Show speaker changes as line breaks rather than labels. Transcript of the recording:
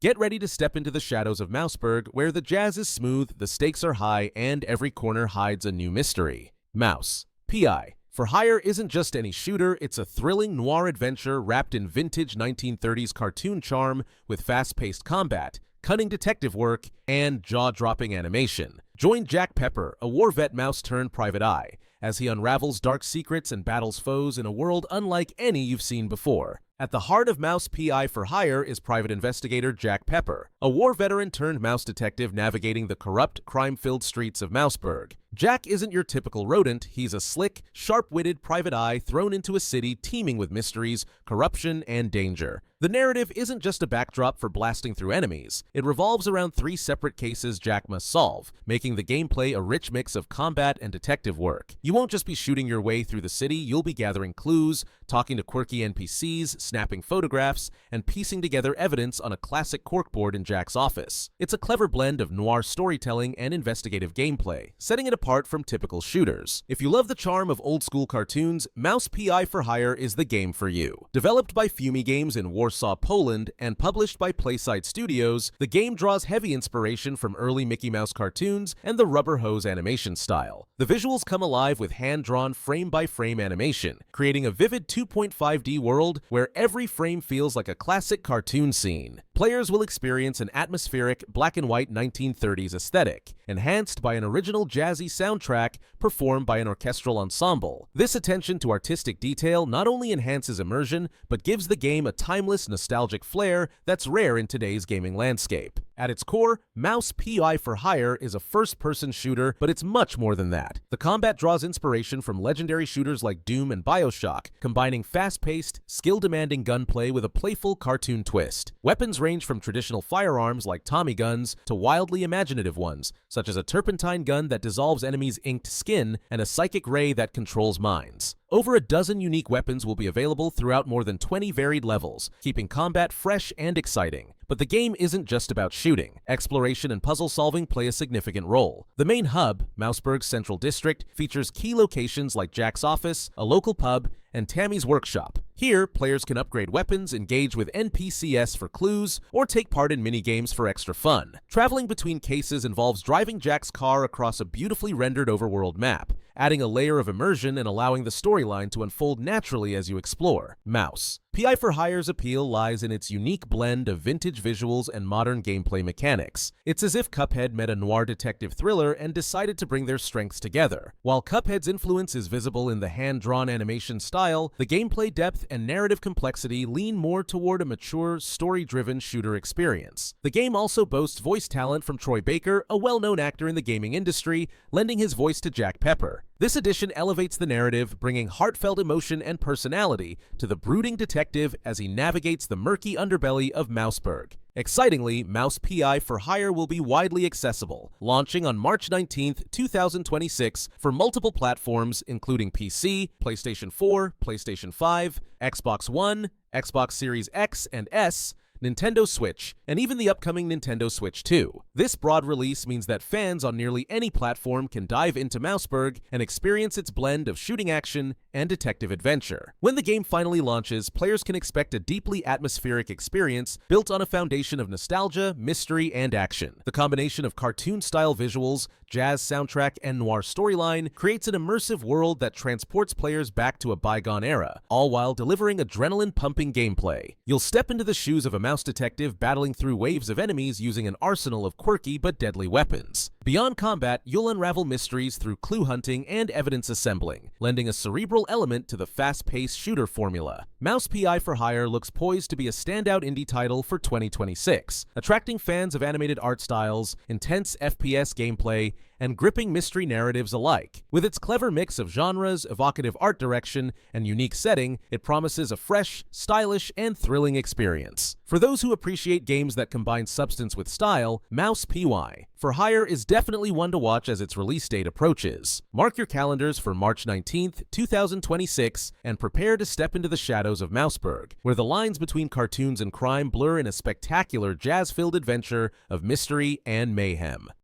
Get ready to step into the shadows of Mouseburg, where the jazz is smooth, the stakes are high, and every corner hides a new mystery. Mouse P.I. For Hire isn't just any shooter, it's a thrilling noir adventure wrapped in vintage 1930s cartoon charm with fast-paced combat, cunning detective work, and jaw-dropping animation. Join Jack Pepper, a war vet mouse-turned-private eye, as he unravels dark secrets and battles foes in a world unlike any you've seen before. At the heart of Mouse P.I. for Hire is private investigator Jack Pepper, a war veteran turned mouse detective navigating the corrupt, crime-filled streets of Mouseburg. Jack isn't your typical rodent, he's a slick, sharp-witted private eye thrown into a city teeming with mysteries, corruption, and danger. The narrative isn't just a backdrop for blasting through enemies. It revolves around 3 separate cases Jack must solve, making the gameplay a rich mix of combat and detective work. You won't just be shooting your way through the city, you'll be gathering clues, talking to quirky NPCs, snapping photographs, and piecing together evidence on a classic corkboard in Jack's office. It's a clever blend of noir storytelling and investigative gameplay, setting it apart from typical shooters. If you love the charm of old-school cartoons, Mouse P.I. for Hire is the game for you. Developed by Fumi Games in Warsaw, Poland, and published by Playside Studios, the game draws heavy inspiration from early Mickey Mouse cartoons and the rubber hose animation style. The visuals come alive with hand-drawn frame-by-frame animation, creating a vivid 2.5D world where every frame feels like a classic cartoon scene. Players will experience an atmospheric, black-and-white 1930s aesthetic, enhanced by an original jazzy soundtrack performed by an orchestral ensemble. This attention to artistic detail not only enhances immersion, but gives the game a timeless, nostalgic flair that's rare in today's gaming landscape. At its core, Mouse P.I. for Hire is a first-person shooter, but it's much more than that. The combat draws inspiration from legendary shooters like Doom and BioShock, combining fast-paced, skill-demanding gunplay with a playful cartoon twist. Weapons range from traditional firearms like Tommy guns to wildly imaginative ones, such as a turpentine gun that dissolves enemies' inked skin and a psychic ray that controls minds. Over a dozen unique weapons will be available throughout more than 20 varied levels, keeping combat fresh and exciting. But the game isn't just about shooting. Exploration and puzzle solving play a significant role. The main hub, Mouseburg's Central District, features key locations like Jack's office, a local pub, and Tammy's workshop. Here, players can upgrade weapons, engage with NPCs for clues, or take part in mini-games for extra fun. Traveling between cases involves driving Jack's car across a beautifully rendered overworld map, adding a layer of immersion and allowing the storyline to unfold naturally as you explore. Mouse P.I. for Hire's appeal lies in its unique blend of vintage visuals and modern gameplay mechanics. It's as if Cuphead met a noir detective thriller and decided to bring their strengths together. While Cuphead's influence is visible in the hand-drawn animation style, the gameplay depth and narrative complexity lean more toward a mature, story-driven shooter experience. The game also boasts voice talent from Troy Baker, a well-known actor in the gaming industry, lending his voice to Jack Pepper. This addition elevates the narrative, bringing heartfelt emotion and personality to the brooding detective as he navigates the murky underbelly of Mouseburg. Excitingly, Mouse P.I. for Hire will be widely accessible, launching on March 19, 2026 for multiple platforms including PC, PlayStation 4, PlayStation 5, Xbox One, Xbox Series X and S, Nintendo Switch, and even the upcoming Nintendo Switch 2. This broad release means that fans on nearly any platform can dive into Mouseburg and experience its blend of shooting action and detective adventure. When the game finally launches, players can expect a deeply atmospheric experience built on a foundation of nostalgia, mystery, and action. The combination of cartoon-style visuals, jazz soundtrack, and noir storyline creates an immersive world that transports players back to a bygone era, all while delivering adrenaline-pumping gameplay. You'll step into the shoes of a mouse detective battling through waves of enemies using an arsenal of quirky but deadly weapons. Beyond combat, you'll unravel mysteries through clue hunting and evidence assembling, lending a cerebral element to the fast-paced shooter formula. Mouse P.I. for Hire looks poised to be a standout indie title for 2026, attracting fans of animated art styles, intense FPS gameplay, and gripping mystery narratives alike. With its clever mix of genres, evocative art direction, and unique setting, it promises a fresh, stylish, and thrilling experience. For those who appreciate games that combine substance with style, Mouse P.I. for Hire is definitely one to watch as its release date approaches. Mark your calendars for March 19, 2026, and prepare to step into the shadows of Mouseburg, where the lines between cartoons and crime blur in a spectacular jazz-filled adventure of mystery and mayhem.